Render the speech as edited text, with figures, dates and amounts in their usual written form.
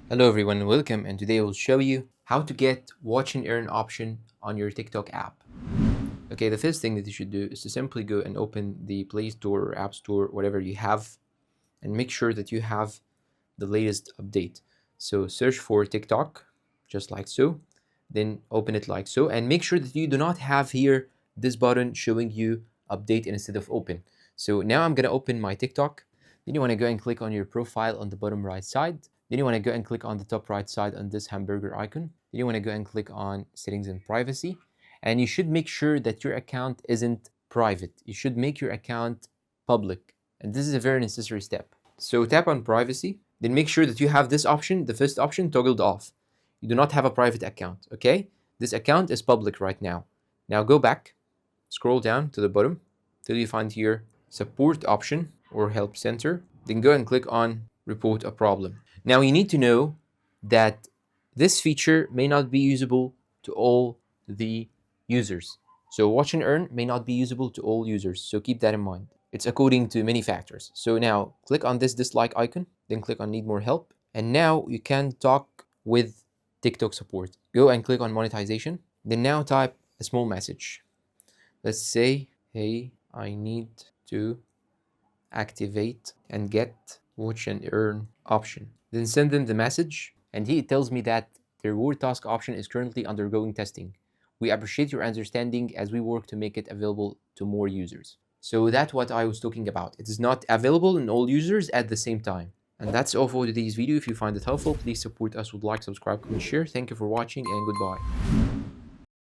Hello everyone, welcome, and today I will show you how to get watch and earn option on your TikTok app. Okay, the first thing that you should do is to simply go and open the Play Store or App Store, whatever you have, and make sure that you have the latest update. So search for TikTok, just like so, then open it like so, and make sure that you do not have here this button showing you update instead of open. So now I'm gonna open my TikTok. Then you wanna go and click on your profile on the bottom right side. Then you wanna go and click on the top right side on this hamburger icon. Then you wanna go and click on settings and privacy. And you should make sure that your account isn't private. You should make your account public. And this is a very necessary step. So tap on privacy, then make sure that you have this option, the first option, toggled off. You do not have a private account, okay? This account is public right now. Now go back, scroll down to the bottom till you find here support option or help center. Then go and click on report a problem. Now you need to know that this feature may not be usable to all the users. So watch and earn may not be usable to all users. So keep that in mind. It's according to many factors. So now click on this dislike icon, then click on need more help. And now you can talk with TikTok support. Go and click on monetization. Then now type a small message. Let's say, hey, I need to activate and get watch and earn option. Then send them the message, and he tells me that the reward task option is currently undergoing testing. We appreciate your understanding as we work to make it available to more users. So that's what I was talking about. It is not available in all users at the same time. And that's all for today's video. If you find it helpful, please support us with like, subscribe, comment, share. Thank you for watching and goodbye.